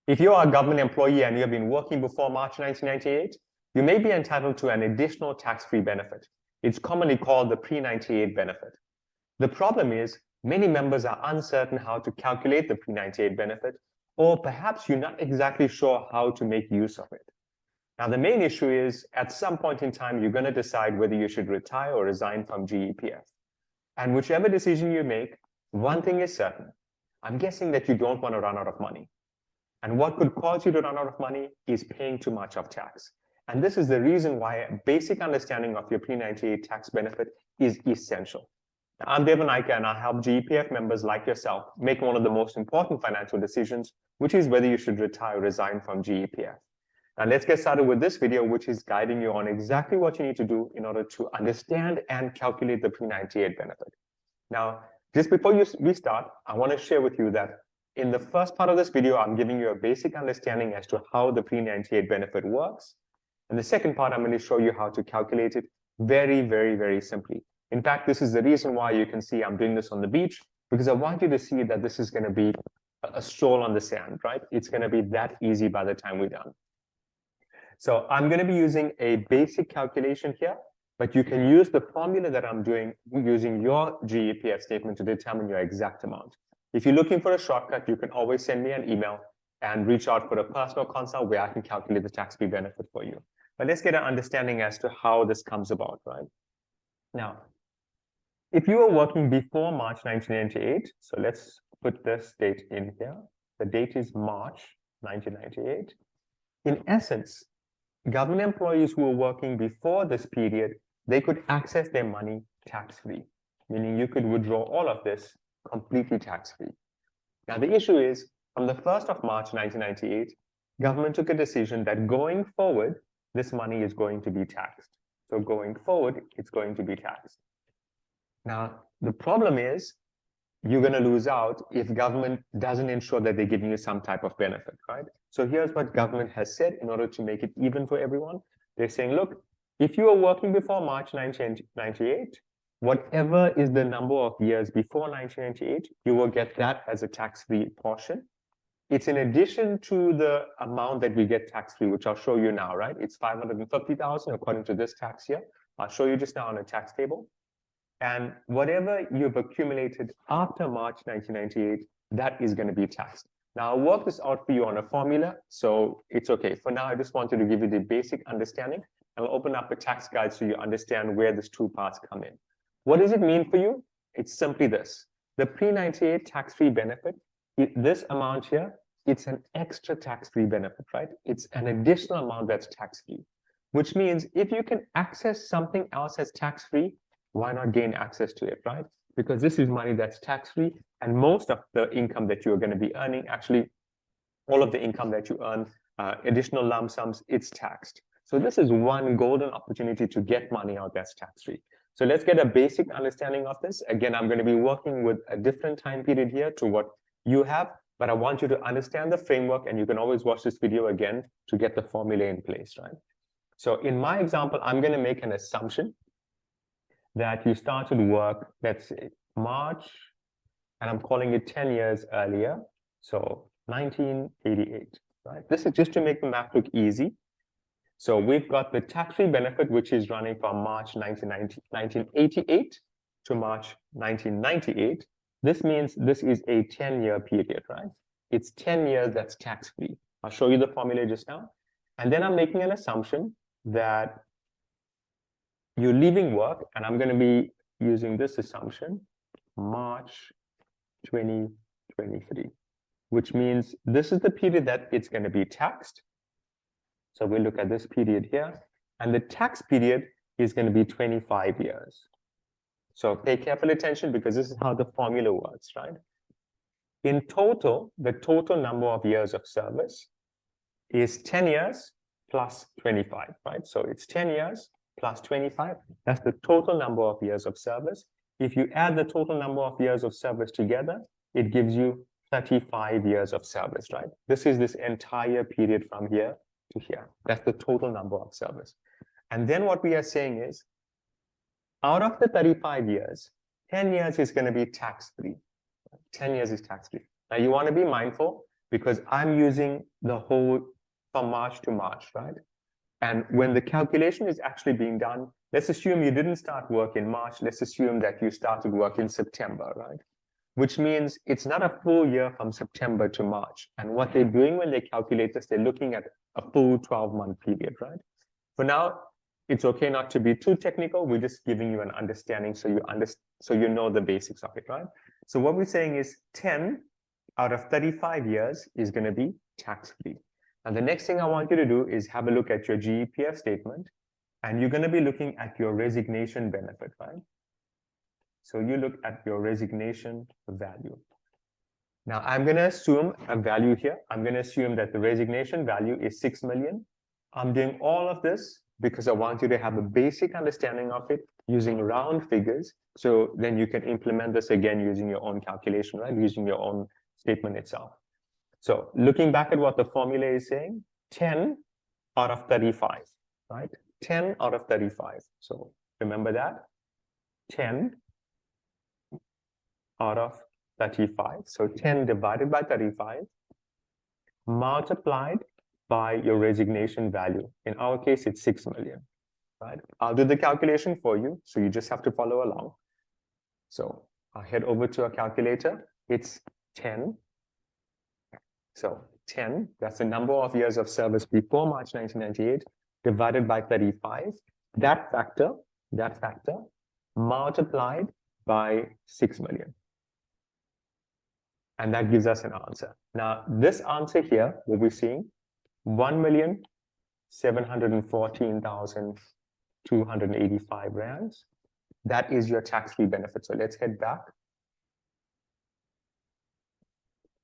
If you are a government employee and you have been working before March 1998, you may be entitled to an additional tax-free benefit. It's commonly called the Pre-98 benefit. The problem is many members are uncertain how to calculate the Pre-98 benefit, or perhaps you're not exactly sure how to make use of it. Now, the main issue is at some point in time, you're going to decide whether you should retire or resign from GEPF. And whichever decision you make, one thing is certain. I'm guessing that you don't want to run out of money. And what could cause you to run out of money is paying too much of tax. And this is the reason why a basic understanding of your Pre-98 tax benefit is essential. Now, I'm Devan Naika, and I help GEPF members like yourself make one of the most important financial decisions, which is whether you should retire or resign from GEPF. Now, let's get started with this video, which is guiding you on exactly what you need to do in order to understand and calculate the Pre-98 benefit. Now, just before we start, I want to share with you that in the first part of this video, I'm giving you a basic understanding as to how the Pre-98 benefit works. And the second part, I'm going to show you how to calculate it very, very, very simply. In fact, this is the reason why you can see I'm doing this on the beach, because I want you to see that this is going to be a stroll on the sand, right? It's going to be that easy by the time we're done. So I'm going to be using a basic calculation here, but you can use the formula that I'm doing using your GEPF statement to determine your exact amount. If you're looking for a shortcut, you can always send me an email and reach out for a personal consult where I can calculate the tax-free benefit for you. But let's get an understanding as to how this comes about, right? Now, if you were working before March 1998, so let's put this date in here. The date is March 1998. In essence, government employees who were working before this period, they could access their money tax-free, meaning you could withdraw all of this completely tax-free. Now, the issue is, from the 1st of March 1998, government took a decision that going forward, this money is going to be taxed. So going forward, it's going to be taxed. Now, the problem is, you're going to lose out if government doesn't ensure that they're giving you some type of benefit, right? So here's what government has said in order to make it even for everyone. They're saying, look, if you are working before March 1998, whatever is the number of years before 1998, you will get that as a tax-free portion. It's in addition to the amount that we get tax-free, which I'll show you now, right? It's 550,000 according to this tax year. I'll show you just now on a tax table. And whatever you've accumulated after March 1998, that is going to be taxed. Now, I'll work this out for you on a formula, so it's okay. For now, I just wanted to give you the basic understanding. I'll open up the tax guide so you understand where these two parts come in. What does it mean for you? It's simply this. The Pre-98 tax-free benefit, this amount here, it's an extra tax-free benefit, right? It's an additional amount that's tax-free, which means if you can access something else as tax-free, why not gain access to it, right? Because this is money that's tax-free, and most of the income that you're going to be earning, actually, all of the income that you earn, additional lump sums, it's taxed. So this is one golden opportunity to get money out that's tax-free. So let's get a basic understanding of this. Again, I'm going to be working with a different time period here to what you have, but I want you to understand the framework, and you can always watch this video again to get the formula in place, right? So in my example, I'm going to make an assumption that you started work, let's say, March, and I'm calling it 10 years earlier, so 1988, right? This is just to make the math look easy. So we've got the tax-free benefit, which is running from March 1988 to March 1998. This means this is a 10-year period, right? It's 10 years that's tax-free. I'll show you the formula just now. And then I'm making an assumption that you're leaving work, and I'm going to be using this assumption, March 2023, which means this is the period that it's going to be taxed. So we'll look at this period here, and the tax period is going to be 25 years. So pay careful attention, because this is how the formula works, right? In total, the total number of years of service is 10 years plus 25, right? So it's 10 years plus 25, that's the total number of years of service. If you add the total number of years of service together, it gives you 35 years of service, right? This is this entire period from here to here. That's the total number of service. And then what we are saying is, out of the 35 years, 10 years is going to be tax-free. 10 years is tax-free. Now, you want to be mindful because I'm using the whole from March to March, right? And when the calculation is actually being done, let's assume you didn't start work in March. Let's assume that you started work in September, right? Which means it's not a full year from September to March. And what they're doing when they calculate this, they're looking at a full 12-month period, right? For now, it's okay not to be too technical. We're just giving you an understanding so you know the basics of it, right? So what we're saying is 10 out of 35 years is going to be tax-free. And the next thing I want you to do is have a look at your GEPF statement, and you're going to be looking at your resignation benefit, right? So you look at your resignation value. Now I'm going to assume a value here. I'm going to assume that the resignation value is 6 million. I'm doing all of this because I want you to have a basic understanding of it using round figures. So then you can implement this again using your own calculation, right? Using your own statement itself. So looking back at what the formula is saying, 10 out of 35, right? 10 out of 35. So remember that, 10 out of 35. So 10 divided by 35 multiplied by your resignation value. In our case, it's 6 million, right? I'll do the calculation for you, so you just have to follow along. So I'll head over to a calculator. It's 10. So 10, that's the number of years of service before March 1998, divided by 35. That factor multiplied by 6 million. And that gives us an answer. Now, this answer here, what we're seeing, 1,714,285 rands. That is your tax-free benefit. So let's head back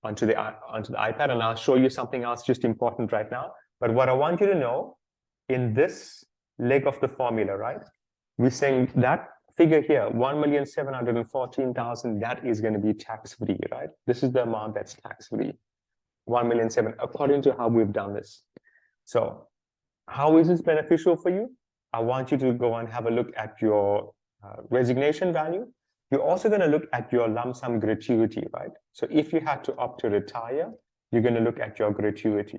onto the iPad, and I'll show you something else just important right now. But what I want you to know, in this leg of the formula, right, we're saying that figure here, 1,714,000, that is going to be tax-free, right? This is the amount that's tax-free, 1,007,000, according to how we've done this. So how is this beneficial for you? I want you to go and have a look at your resignation value. You're also going to look at your lump sum gratuity, right? So if you had to opt to retire, you're going to look at your gratuity.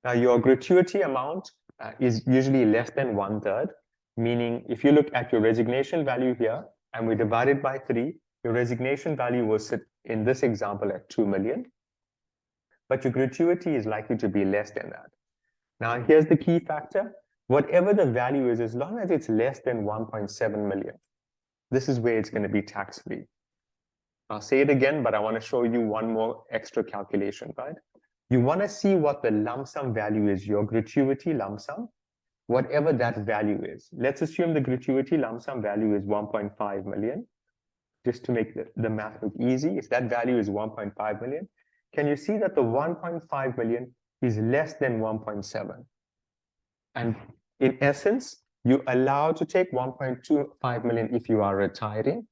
Now, your gratuity amount is usually less than 1/3, meaning if you look at your resignation value here and we divide it by 3, your resignation value will sit in this example at 2 million, but your gratuity is likely to be less than that. Now, here's the key factor. Whatever the value is, as long as it's less than 1.7 million, this is where it's going to be tax-free. I'll say it again, but I want to show you one more extra calculation, right? You want to see what the lump sum value is, your gratuity lump sum, whatever that value is. Let's assume the gratuity lump sum value is 1.5 million, just to make the math look easy. If that value is 1.5 million, can you see that the 1.5 million is less than 1.7? And in essence, you're allowed to take 1.25 million if you are retiring,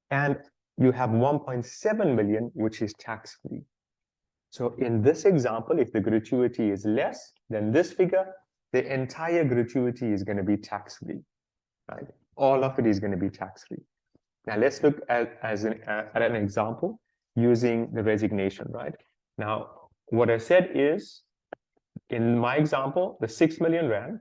and you have 1.7 million, which is tax-free. So in this example, if the gratuity is less than this figure, the entire gratuity is going to be tax-free, right? All of it is going to be tax-free. Now let's look at an example using the resignation, right? Now, what I said is, in my example, the 6 million rand,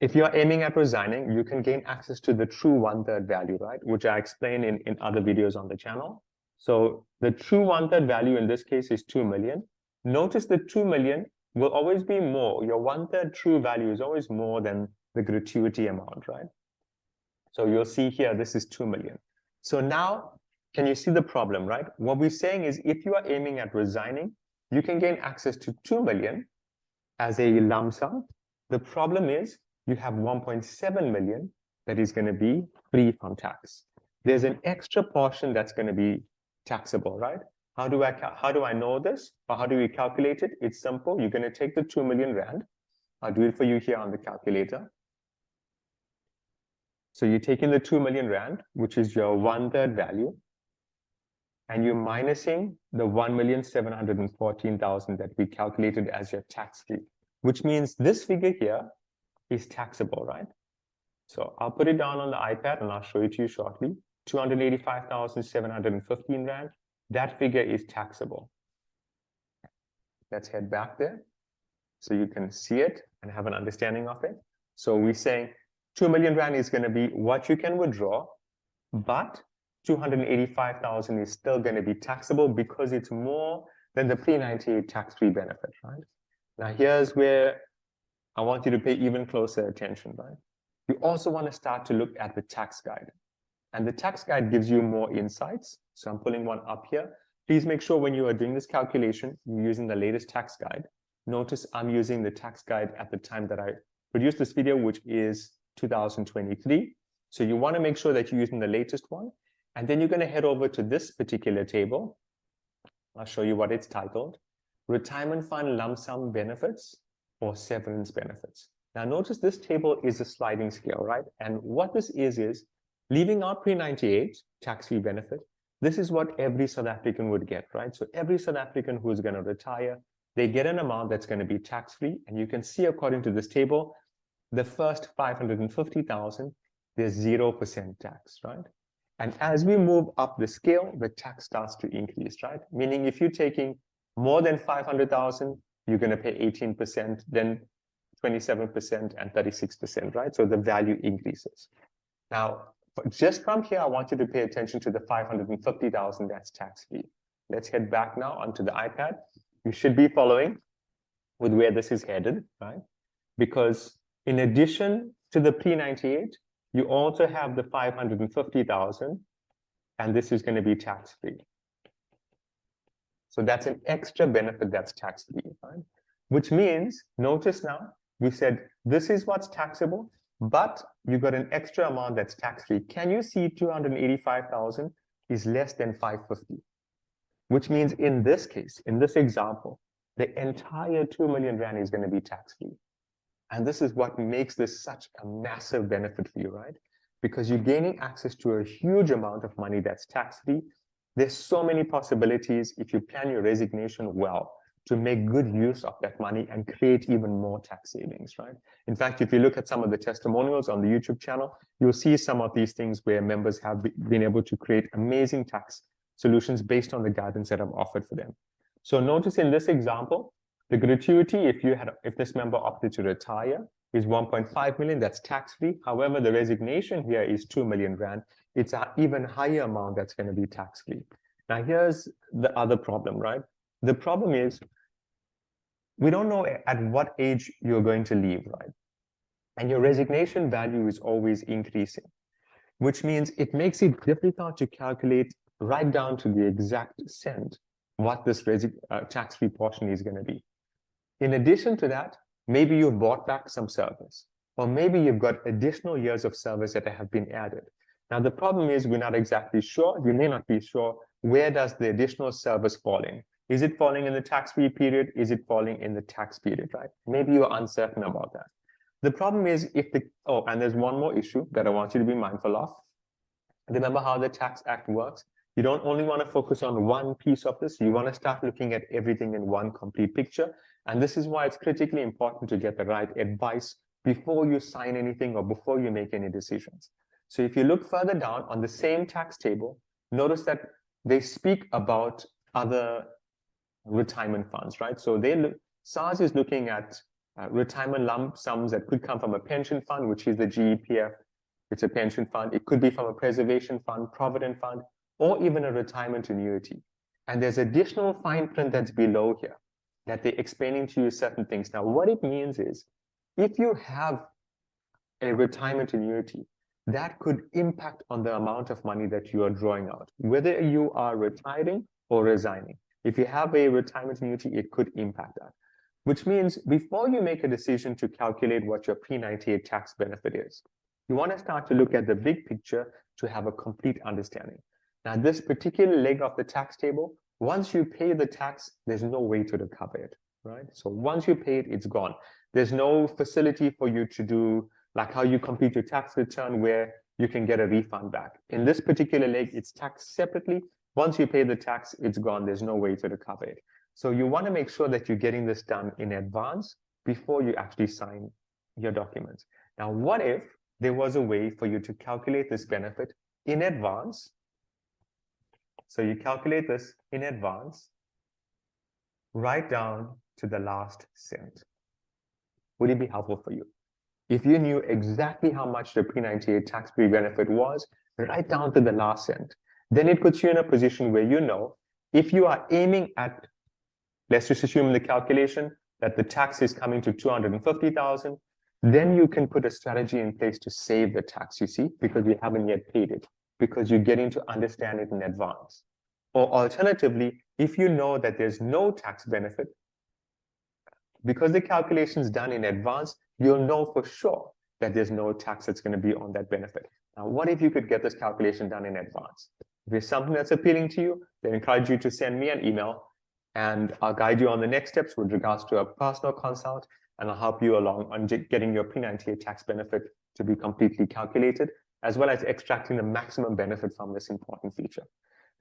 if you're aiming at resigning, you can gain access to the true 1/3 value, right? Which I explain in other videos on the channel. So the true 1/3 value in this case is 2 million. Notice the 2 million will always be more. Your 1/3 true value is always more than the gratuity amount, right? So you'll see here, this is 2 million. So now, can you see the problem, right? What we're saying is, if you are aiming at resigning, you can gain access to 2 million as a lump sum. The problem is, you have 1.7 million that is going to be free from tax. There's an extra portion that's going to be taxable, right? How do I know this? Or how do we calculate it? It's simple. You're going to take the 2 million rand. I'll do it for you here on the calculator. So you're taking the 2 million rand, which is your 1/3 value, and you're minusing the 1,714,000 that we calculated as your tax-free, which means this figure here is taxable, right? So I'll put it down on the iPad and I'll show it to you shortly. 285,715 Rand, that figure is taxable. Let's head back there so you can see it and have an understanding of it. So we're saying 2 million Rand is going to be what you can withdraw, but 285,000 is still going to be taxable because it's more than the pre-98 tax-free benefit, right? Now here's where I want you to pay even closer attention, right? You also want to start to look at the tax guide. And the tax guide gives you more insights. So I'm pulling one up here. Please make sure when you are doing this calculation, you're using the latest tax guide. Notice I'm using the tax guide at the time that I produced this video, which is 2023. So you want to make sure that you're using the latest one. And then you're going to head over to this particular table. I'll show you what it's titled. Retirement Fund Lump Sum Benefits or Severance Benefits. Now notice this table is a sliding scale, right? And what this is leaving out pre-98 tax-free benefit. This is what every South African would get, right? So every South African who is going to retire, they get an amount that's going to be tax-free. And you can see according to this table, the first 550,000, there's 0% tax, right? And as we move up the scale, the tax starts to increase, right? Meaning if you're taking more than 500,000, you're going to pay 18%, then 27% and 36%, right? So the value increases. Now, just from here, I want you to pay attention to the 550,000 that's tax-free. Let's head back now onto the iPad. You should be following with where this is headed, right? Because in addition to the pre-98, you also have the 550,000, and this is going to be tax-free. So that's an extra benefit that's tax-free, right? Which means, notice now, we said this is what's taxable, but you got an extra amount that's tax-free. Can you see 285,000 is less than 550? Which means in this case, in this example, the entire 2 million Rand is going to be tax-free. And this is what makes this such a massive benefit for you, right? Because you're gaining access to a huge amount of money that's tax-free. There's so many possibilities if you plan your resignation well to make good use of that money and create even more tax savings, right? In fact, if you look at some of the testimonials on the YouTube channel, you'll see some of these things where members have been able to create amazing tax solutions based on the guidance that I've offered for them. So notice in this example, the gratuity, if this member opted to retire, is 1.5 million, that's tax-free. However, the resignation here is 2 million Rand. It's an even higher amount that's going to be tax-free. Now, here's the other problem, right? The problem is we don't know at what age you're going to leave, right? And your resignation value is always increasing, which means it makes it difficult to calculate right down to the exact cent what this tax-free portion is going to be. In addition to that, maybe you've bought back some service, or maybe you've got additional years of service that have been added. Now, the problem is we're not exactly sure. You may not be sure where does the additional service fall in. Is it falling in the tax-free period? Is it falling in the tax period, right? Maybe you're uncertain about that. The problem is and there's one more issue that I want you to be mindful of. Remember how the Tax Act works? You don't only want to focus on one piece of this. You want to start looking at everything in one complete picture. And this is why it's critically important to get the right advice before you sign anything or before you make any decisions. So if you look further down on the same tax table, notice that they speak about other retirement funds, right? So SARS is looking at retirement lump sums that could come from a pension fund, which is the GEPF. It's a pension fund. It could be from a preservation fund, provident fund, or even a retirement annuity. And there's additional fine print that's below here that they're explaining to you certain things. Now, what it means is if you have a retirement annuity, that could impact on the amount of money that you are drawing out, whether you are retiring or resigning. If you have a retirement annuity, it could impact that, which means before you make a decision to calculate what your pre-98 tax benefit is, you want to start to look at the big picture to have a complete understanding. Now, this particular leg of the tax table, once you pay the tax, there's no way to recover it, right? So once you pay it, it's gone. There's no facility for you to do like how you complete your tax return where you can get a refund back. In this particular leg, it's taxed separately. Once you pay the tax, it's gone. There's no way to recover it. So you want to make sure that you're getting this done in advance before you actually sign your documents. Now, what if there was a way for you to calculate this benefit in advance. So you calculate this in advance, right down to the last cent. Would it be helpful for you? If you knew exactly how much the Pre-98 tax-free benefit was, right down to the last cent, then it puts you in a position where you know if you are aiming at, let's just assume in the calculation that the tax is coming to 250,000, then you can put a strategy in place to save the tax, you see, because you haven't yet paid it, because you're getting to understand it in advance. Or alternatively, if you know that there's no tax benefit, because the calculation is done in advance, you'll know for sure that there's no tax that's going to be on that benefit. Now, what if you could get this calculation done in advance? If there's something that's appealing to you, then I encourage you to send me an email and I'll guide you on the next steps with regards to a personal consult, and I'll help you along on getting your Pre-98 tax benefit to be completely calculated, as well as extracting the maximum benefit from this important feature.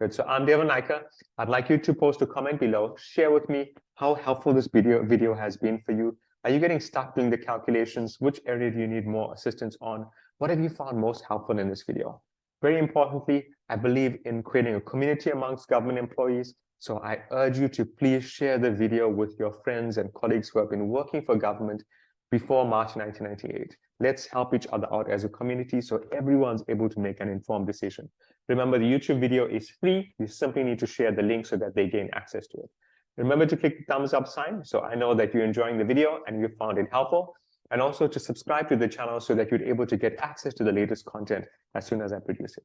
Good. So I'm Devan Naika. I'd like you to post a comment below. Share with me how helpful this video has been for you. Are you getting stuck doing the calculations? Which area do you need more assistance on? What have you found most helpful in this video? Very importantly, I believe in creating a community amongst government employees. So I urge you to please share the video with your friends and colleagues who have been working for government before March 1998. Let's help each other out as a community so everyone's able to make an informed decision. Remember, the YouTube video is free. You simply need to share the link so that they gain access to it. Remember to click the thumbs up sign so I know that you're enjoying the video and you found it helpful. And also to subscribe to the channel so that you're able to get access to the latest content as soon as I produce it.